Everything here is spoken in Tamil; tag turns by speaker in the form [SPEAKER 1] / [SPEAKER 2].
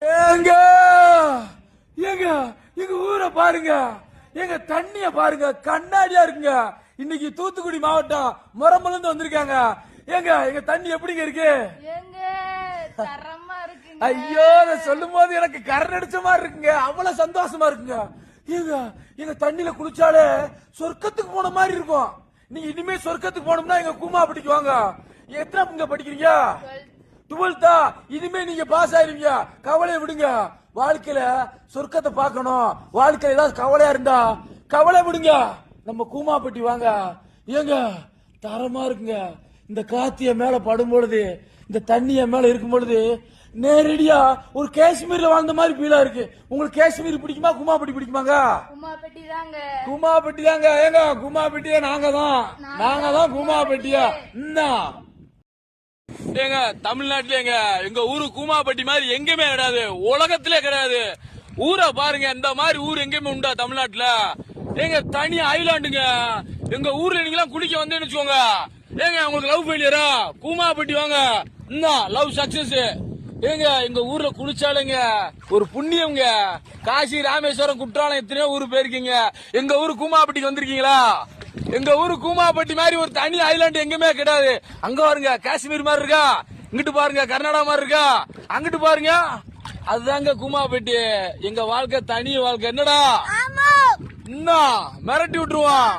[SPEAKER 1] ஏங்க ஏங்க எங்க ஊரை பாருங்க, எங்க தண்ணிய பாருங்க, கண்ணாடியா இருக்குங்க. இன்னைக்கு தூத்துக்குடி மாவட்டம் முரம்பல இருந்து வந்திருக்காங்க. ஏங்க எங்க தண்ணி எப்படிங்க இருக்கு? ஐயோ, சொல்லும் போது எனக்கு கரண் அடிச்ச மாதிரி இருக்குங்க. அவ்வளவு சந்தோஷமா இருக்குங்க. ஏங்க எங்க தண்ணியில குளிச்சாலே சொர்க்கத்துக்கு போன மாதிரி இருக்கும். நீங்க இனிமே சொர்க்கத்துக்கு போனோம்னா எங்க கூமாப்பட்டிக்கு வாங்க. எத்தனை படிக்கிறீங்க? 12th. இனிமே நீங்க பாஸ் ஆயிருவீங்க, கவலையை விடுங்க. வாழ்க்கையில சொர்க்கத்தை பார்க்கணும். வாழ்க்கையில ஏதாவது கவலையா இருந்தா கவலை விடுங்க, நம்ம கூமாப்பட்டி வாங்க. ஏங்க தரமா இருக்குங்க. இந்த காத்திய மேல படும் பொழுது, இந்த தண்ணிய மேல இருக்கும் பொழுது நேரடியா ஒரு காஷ்மீர்ல வாழ்ந்த மாதிரி ஃபீலா இருக்கு. உங்களுக்கு காஷ்மீர் பிடிக்குமா, கூமாப்பட்டி பிடிக்குமாங்க? கூமாப்பட்டி தாங்க. ஏங்க கூமாப்பட்டியா நாங்க தான் கூமாப்பட்டியா. ஏங்க தமிழ்நாட்டுல எங்க ஊரு கூமாப்பட்டி மாதிரி எங்கேயுமே கிடையாது, உலகத்திலே கிடையாது. ஊரை பாருங்க, இந்த மாதிரி ஊர் எங்கேயுமே உண்டா தமிழ்நாட்டுல? எங்க தனி ஐலாண்டுங்க. எங்க ஊர்ல நீங்க குளிக்க வந்தேன்னு வச்சுக்கோங்க. ஏங்க உங்களுக்கு லவ் ஃபெயிலியரா? கூமாப்பட்டி வாங்க, லவ் சக்சஸ். ஏங்க எங்க ஊர்ல குளிச்சாலுங்க ஒரு புண்ணியம்ங்க. காசி, ராமேஸ்வரம், குற்றாலம் எத்தனையோ ஊரு போயிருக்கீங்க. எங்க ஊரு கூமாப்பட்டிக்கு வந்திருக்கீங்களா? எங்க ஊரு கூமாப்பட்டி மாதிரி ஒரு தனி ஐலாண்ட் எங்குமே கிடையாது. அங்க பாருங்க காஷ்மீர் மாதிரி இருக்கா, இங்கிட்டு பாருங்க கர்நாடகா மாதிரி இருக்கா, அங்கிட்டு பாருங்க, அதுதாங்க கூமாப்பட்டி. எங்க வாழ்க்கை தனி வாழ்க்கை. என்னடா மிரட்டி விட்டுருவான்.